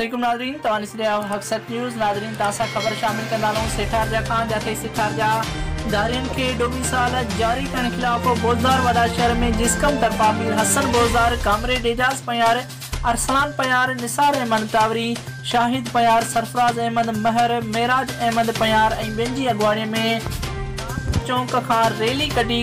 अस्सलामुअलैकुम नाज़रीन, तव्हां ॾिसी रहिया आहियो हक़सत न्यूज़। नाज़रीन, तव्हां सां ख़बर शामिल कंदा रहूं सेठारजा खां, जिथे सेठारजा दारियुनि खे डोमिसाइल जारी करण ख़िलाफ़ बोज़दार वॾा शहर में जिस्कम तरफ़ां मीर हसन बोज़दार, कामरेड एजाज़ पयार, अरसलान पयार, निसार अहमद टावरी, शाहिद पयार, सरफराज़ अहमद महर, मेराज अहमद पयार ऐं ॿियनि जी अॻुवाणीअ में चौंक खां रैली कढी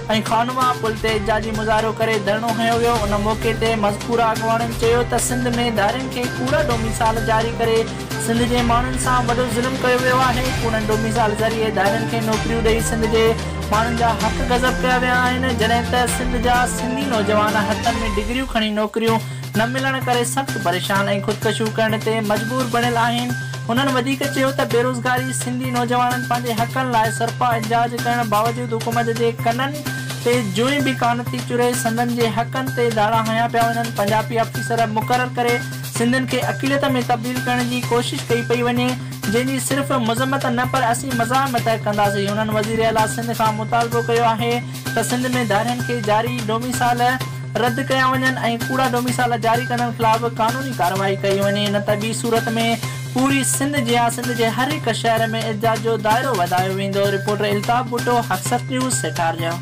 ऐं खानवा पुल ते एहतिजाजी मुज़ाहिरो करे धरणो हयो वियो। उन मौक़े ते मज़कूरा अॻुवाणनि चयो त सिंध में दारियुनि खे कूड़ा डोमिसाइल जारी करे सिंध जे माण्हुनि सां वॾो ज़ुल्म कयो वियो आहे। कूड़नि डोमिसाइल ज़रिए दारियुनि खे नौकरियूं ॾेई सिंध जे माण्हुनि जा हक़ गज़ब कया विया आहिनि, जॾहिं त सिंध जा सिंधी नौजवान हथनि में डिग्रियूं खणी नौकरियूं न मिलण करे सख़्तु परेशान ऐं ख़ुदकशियूं करण ते मजबूर बणियल आहिनि। हुननि वधीक चयो त बेरोज़गारी सिंधी नौजवाननि पंहिंजे हक़नि लाइ सरपा एहतिजाज करण बावजूद हुकूमत जे कननि ते जुई बि कान थी चुरे। सिंधनि जे हक़नि ते दाड़ा हया पिया वञनि। पंजाबी अफ़ीसर मुक़ररु करे सिंधियुनि खे अक़लियत में तब्दील करण जी कोशिश कई पई वञे, जंहिंजी सिर्फ़ मज़म्मत न पर असीं मज़ामत कंदासीं। हुननि वज़ीर आला सिंध खां मुतालबो कयो आहे त सिंध में दारियुनि खे जारी डोमिसाइल रद्द कया वञनि ऐं कूड़ा डोमिसाइल जारी करण ख़िलाफ़ कानूनी कार्रवाई कई वञे, न त ॿी सूरत में पूरी सिंध जे हर हिकु शहर में एहतिजाज जो दाइरो वधायो वेंदो। रिपोर्टर इल्ताफ़ भुट्टो, हक़सत न्यूज़, सेठारजा।